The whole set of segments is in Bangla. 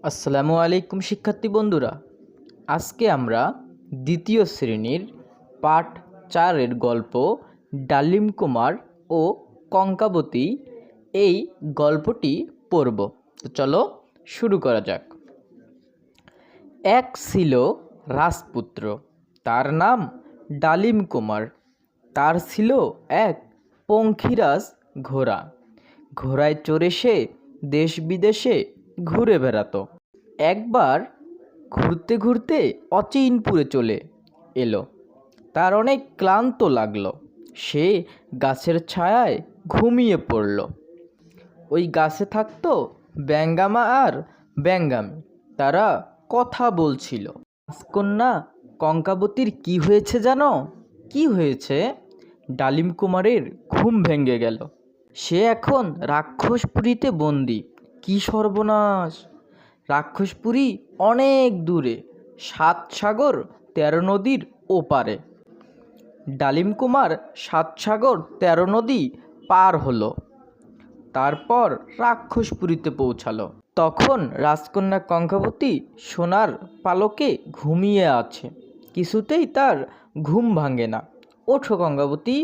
আসসালামু আলাইকুম শিক্ষার্থী বন্ধুরা, আজকে আমরা দ্বিতীয় শ্রেণীর পাঠ 4-এর গল্প ডালিম কুমার ও কঙ্কাবতী এই গল্পটি পড়ব। তো চলো শুরু করা যাক। এক ছিল রাজপুত্র, তার নাম ডালিম কুমার। তার ছিল এক পঙ্খিরাজ ঘোড়া। ঘোড়ায় চড়ে সে দেশ বিদেশে ঘুরে বেড়াতো। একবার ঘুরতে ঘুরতে অচিনপুরে চলে এলো। তার অনেক ক্লান্ত লাগলো। সে গাছের ছায়ায় ঘুমিয়ে পড়ল। ওই গাছে থাকতো ব্যাঙ্গামা আর ব্যাঙ্গামি। তারা কথা বলছিল। রাজকন্যা কঙ্কাবতীর কি হয়েছে জানো? কি হয়েছে? ডালিম কুমারের ঘুম ভেঙে গেল। সে এখন রাক্ষসপুরীতে বন্দি। কি সর্বনাশ! রাক্ষসপুরী অনেক দূরে, 7 সাগর 13 নদীর ওপারে। ডালিম কুমার 7 সাগর 13 নদী পার হলো। তারপর রাক্ষসপুরীতে পৌঁছালো। তখন রাজকন্যা কঙ্কাবতী সোনার পালকে ঘুমিয়ে আছে। কিছুতেই তার ঘুম ভাঙে না। ওঠো কঙ্কাবতী।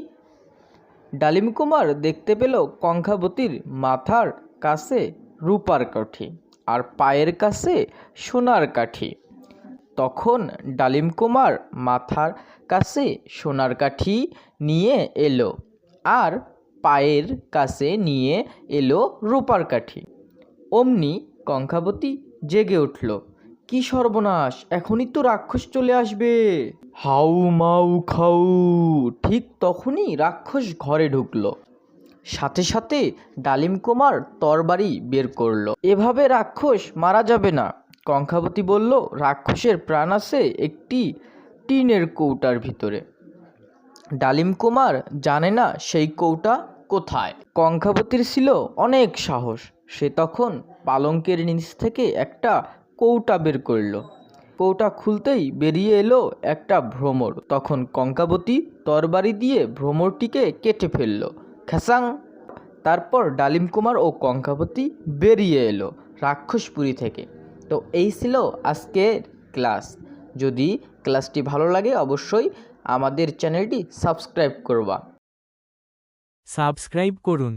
ডালিম কুমার দেখতে পেল কঙ্কাবতীর মাথার কাছে রূপার কাঠি আর পায়ের কাছে সোনার কাঠি। তখন ডালিম কুমার মাথার কাছে সোনার কাঠি নিয়ে এলো আর পায়ের কাছে নিয়ে এলো রূপার কাঠি। অমনি কঙ্কাবতী জেগে উঠল। কি সর্বনাশ! এখনই তো রাক্ষস চলে আসবে। হাউ মাউ খাউ! ঠিক তখনই রাক্ষস ঘরে ঢুকলো। সাথে সাথে ডালিম কুমার তরবারি বের করলো। এভাবে রাক্ষস মারা যাবে না। কঙ্কাবতী বলল, রাক্ষসের প্রাণ আছে একটি টিনের কৌটার ভিতরে। ডালিম কুমার জানে না সেই কৌটা কোথায়। কঙ্কাবতীর ছিল অনেক সাহস। সে তখন পালঙ্কের নিচ থেকে একটা কৌটা বের করল। কৌটা খুলতেই বেরিয়ে এলো একটা ভ্রমর। তখন কঙ্কাবতী তরবারি দিয়ে ভ্রমরটিকে কেটে ফেলল। খ্যাসাং! তারপর ডালিম কুমার ও কঙ্কাবতী বেরিয়ে এলো রাক্ষসপুরী থেকে। তো এই ছিল আজকের ক্লাস। যদি ক্লাসটি ভালো লাগে অবশ্যই আমাদের চ্যানেলটি সাবস্ক্রাইব করবা। সাবস্ক্রাইব করুন।